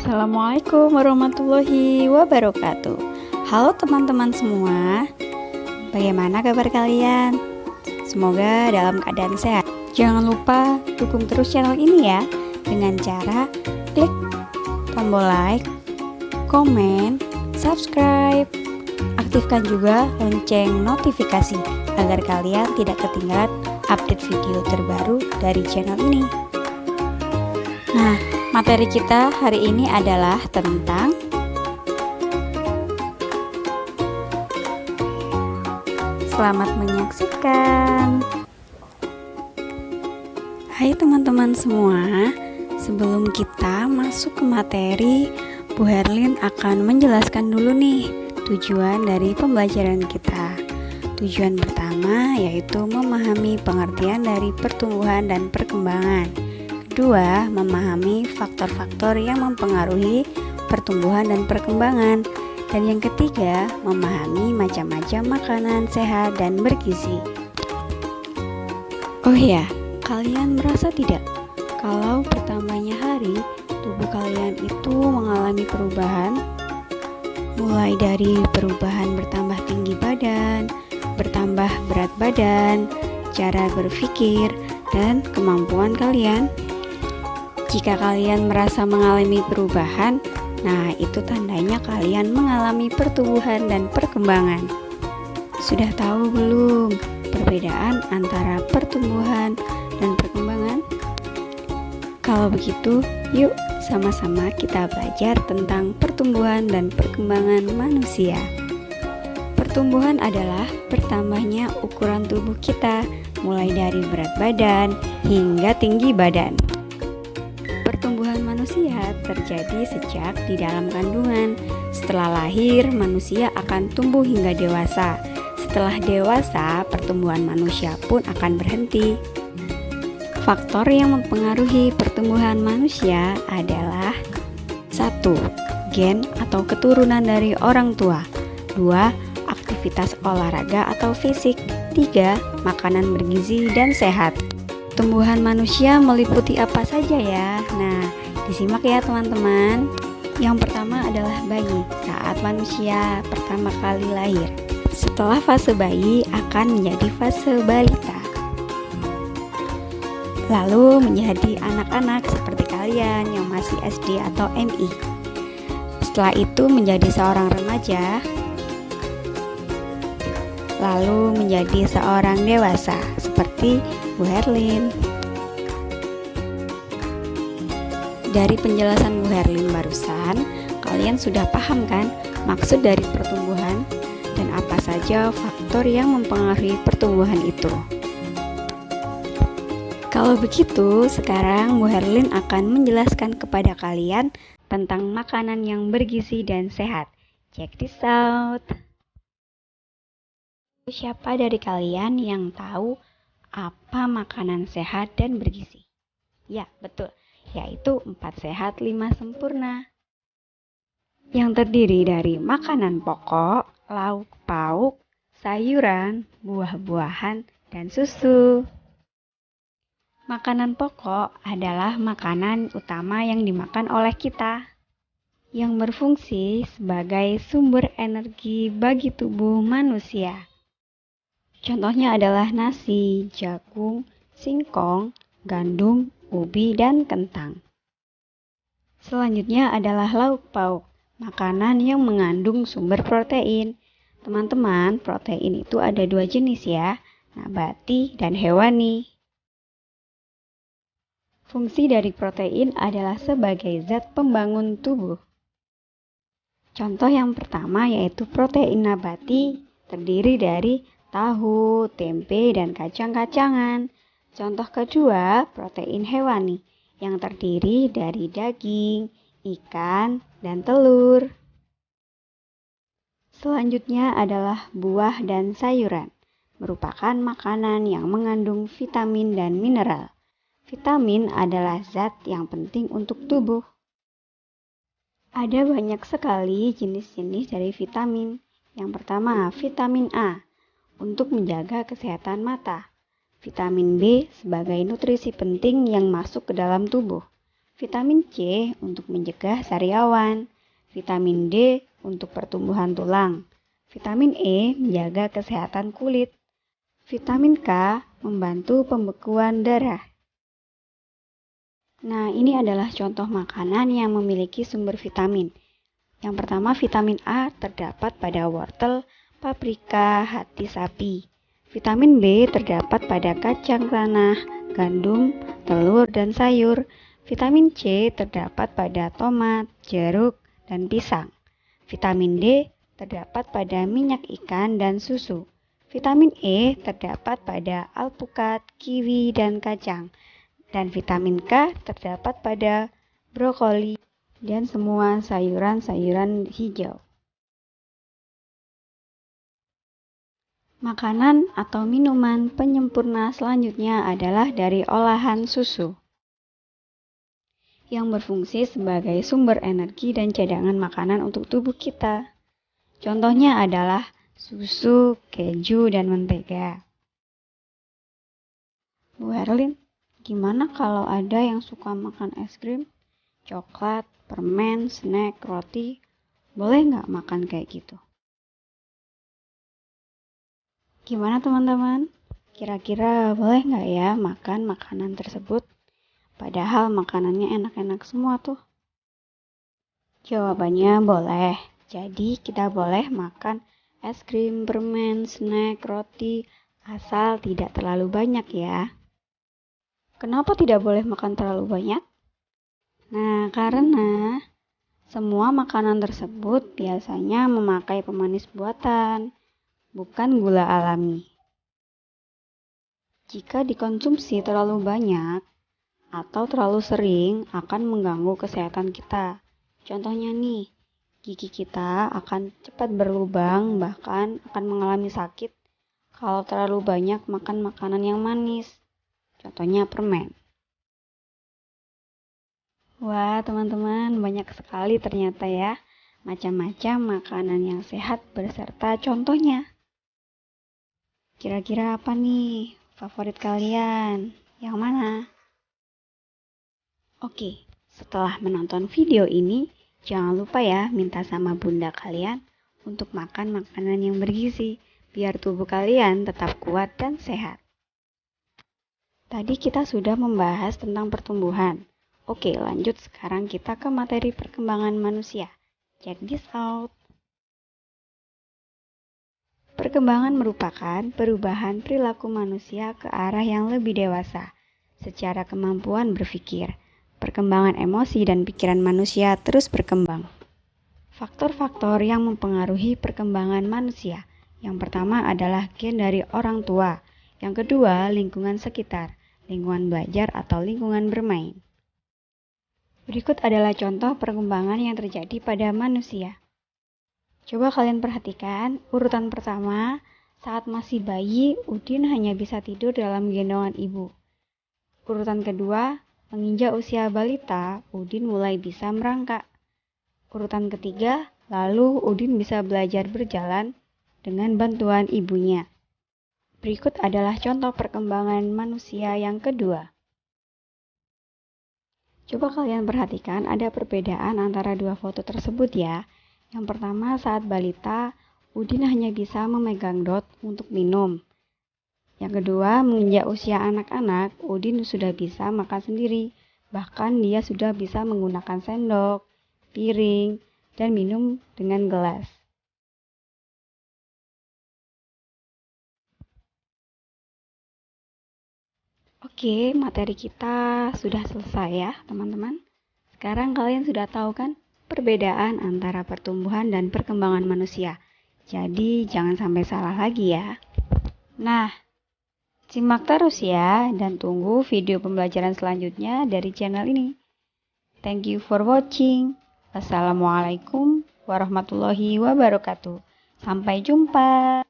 Assalamualaikum warahmatullahi wabarakatuh. Halo teman-teman semua, bagaimana kabar kalian? Semoga dalam keadaan sehat. Jangan lupa dukung terus channel ini ya, dengan cara klik tombol like, komen, subscribe. Aktifkan juga lonceng notifikasi agar kalian tidak ketinggalan update video terbaru dari channel ini. Nah, materi kita hari ini adalah tentang selamat menyaksikan. Hai teman-teman semua, sebelum kita masuk ke materi, Bu Herlin akan menjelaskan dulu nih tujuan dari pembelajaran kita. Tujuan pertama yaitu memahami pengertian dari pertumbuhan dan perkembangan. Kedua, memahami faktor-faktor yang mempengaruhi pertumbuhan dan perkembangan. Dan yang ketiga, memahami macam-macam makanan sehat dan bergizi. Oh ya, kalian merasa tidak kalau bertambahnya hari, tubuh kalian itu mengalami perubahan? Mulai dari perubahan bertambah tinggi badan, bertambah berat badan, cara berpikir, dan kemampuan kalian. Jika kalian merasa mengalami perubahan, nah itu tandanya kalian mengalami pertumbuhan dan perkembangan. Sudah tahu belum perbedaan antara pertumbuhan dan perkembangan? Kalau begitu, yuk sama-sama kita belajar tentang pertumbuhan dan perkembangan manusia. Pertumbuhan adalah bertambahnya ukuran tubuh kita, mulai dari berat badan hingga tinggi badan. Pertumbuhan manusia terjadi sejak di dalam kandungan. Setelah lahir, manusia akan tumbuh hingga dewasa. Setelah dewasa, pertumbuhan manusia pun akan berhenti. Faktor yang mempengaruhi pertumbuhan manusia adalah 1. Gen atau keturunan dari orang tua. 2. Aktivitas olahraga atau fisik. 3. Makanan bergizi dan sehat. Pertumbuhan manusia meliputi apa saja ya? Nah, disimak ya teman-teman. Yang pertama adalah bayi saat manusia pertama kali lahir. Setelah fase bayi akan menjadi fase balita. Lalu menjadi anak-anak seperti kalian yang masih SD atau MI. Setelah itu menjadi seorang remaja. Lalu menjadi seorang dewasa seperti Bu Herlin. Dari penjelasan Bu Herlin barusan, kalian sudah paham kan maksud dari pertumbuhan dan apa saja faktor yang mempengaruhi pertumbuhan itu. Kalau begitu, sekarang Bu Herlin akan menjelaskan kepada kalian tentang makanan yang bergizi dan sehat. Check this out. Siapa dari kalian yang tahu apa makanan sehat dan bergizi? Ya, betul, yaitu 4 sehat 5 sempurna. Yang terdiri dari makanan pokok, lauk pauk, sayuran, buah-buahan, dan susu. Makanan pokok adalah makanan utama yang dimakan oleh kita, yang berfungsi sebagai sumber energi bagi tubuh manusia. Contohnya adalah nasi, jagung, singkong, gandum, ubi, dan kentang. Selanjutnya adalah lauk pauk, makanan yang mengandung sumber protein. Teman-teman, protein itu ada 2 jenis ya, nabati dan hewani. Fungsi dari protein adalah sebagai zat pembangun tubuh. Contoh yang pertama yaitu protein nabati, terdiri dari tahu, tempe, dan kacang-kacangan. Contoh kedua, protein hewani yang terdiri dari daging, ikan, dan telur. Selanjutnya adalah buah dan sayuran, merupakan makanan yang mengandung vitamin dan mineral. Vitamin adalah zat yang penting untuk tubuh. Ada banyak sekali jenis-jenis dari vitamin. Yang pertama, vitamin A untuk menjaga kesehatan mata. Vitamin B sebagai nutrisi penting yang masuk ke dalam tubuh. vitamin C untuk mencegah sariawan, vitamin D untuk pertumbuhan tulang, vitamin E menjaga kesehatan kulit, vitamin K membantu pembekuan darah. Nah, ini adalah contoh makanan yang memiliki sumber vitamin. Yang pertama, vitamin A terdapat pada wortel, paprika, hati sapi. Vitamin B terdapat pada kacang tanah, gandum, telur, dan sayur. Vitamin C terdapat pada tomat, jeruk, dan pisang. Vitamin D terdapat pada minyak ikan dan susu. Vitamin E terdapat pada alpukat, kiwi, dan kacang. Dan vitamin K terdapat pada brokoli dan semua sayuran-sayuran hijau. Makanan atau minuman penyempurna selanjutnya adalah dari olahan susu, yang berfungsi sebagai sumber energi dan cadangan makanan untuk tubuh kita. Contohnya adalah susu, keju, dan mentega. Bu Herlin, gimana kalau ada yang suka makan es krim, coklat, permen, snack, roti? Boleh nggak makan kayak gitu? Gimana teman-teman? Kira-kira boleh nggak ya makan makanan tersebut? Padahal makanannya enak-enak semua tuh. Jawabannya boleh. Jadi kita boleh makan es krim, permen, snack, roti, asal tidak terlalu banyak ya. Kenapa tidak boleh makan terlalu banyak? Nah, karena semua makanan tersebut biasanya memakai pemanis buatan, bukan gula alami. Jika dikonsumsi terlalu banyak atau terlalu sering akan mengganggu kesehatan kita. Contohnya nih, gigi kita akan cepat berlubang, bahkan akan mengalami sakit kalau terlalu banyak makan makanan yang manis. Contohnya permen. Wah, teman-teman, banyak sekali ternyata ya macam-macam makanan yang sehat beserta contohnya. Kira-kira apa nih favorit kalian? Yang mana? Oke, setelah menonton video ini, jangan lupa ya minta sama bunda kalian untuk makan makanan yang bergizi, biar tubuh kalian tetap kuat dan sehat. Tadi kita sudah membahas tentang pertumbuhan. Oke, lanjut sekarang kita ke materi perkembangan manusia. Check this out. Perkembangan merupakan perubahan perilaku manusia ke arah yang lebih dewasa, secara kemampuan berpikir. Perkembangan emosi dan pikiran manusia terus berkembang. Faktor-faktor yang mempengaruhi perkembangan manusia. Yang pertama adalah gen dari orang tua. Yang kedua, lingkungan sekitar, lingkungan belajar atau lingkungan bermain. Berikut adalah contoh perkembangan yang terjadi pada manusia. Coba kalian perhatikan, urutan pertama, saat masih bayi, Udin hanya bisa tidur dalam gendongan ibu. Urutan kedua, menginjak usia balita, Udin mulai bisa merangkak. Urutan ketiga, lalu Udin bisa belajar berjalan dengan bantuan ibunya. Berikut adalah contoh perkembangan manusia yang kedua. Coba kalian perhatikan ada perbedaan antara dua foto tersebut ya. Yang pertama, saat balita, Udin hanya bisa memegang dot untuk minum. Yang kedua, menginjak usia anak-anak, Udin sudah bisa makan sendiri. Bahkan dia sudah bisa menggunakan sendok, piring, dan minum dengan gelas. Oke, materi kita sudah selesai ya, teman-teman. Sekarang kalian sudah tahu kan perbedaan antara pertumbuhan dan perkembangan manusia. Jadi, jangan sampai salah lagi ya. Nah, simak terus ya dan tunggu video pembelajaran selanjutnya dari channel ini. Thank you for watching. Assalamualaikum warahmatullahi wabarakatuh. Sampai jumpa.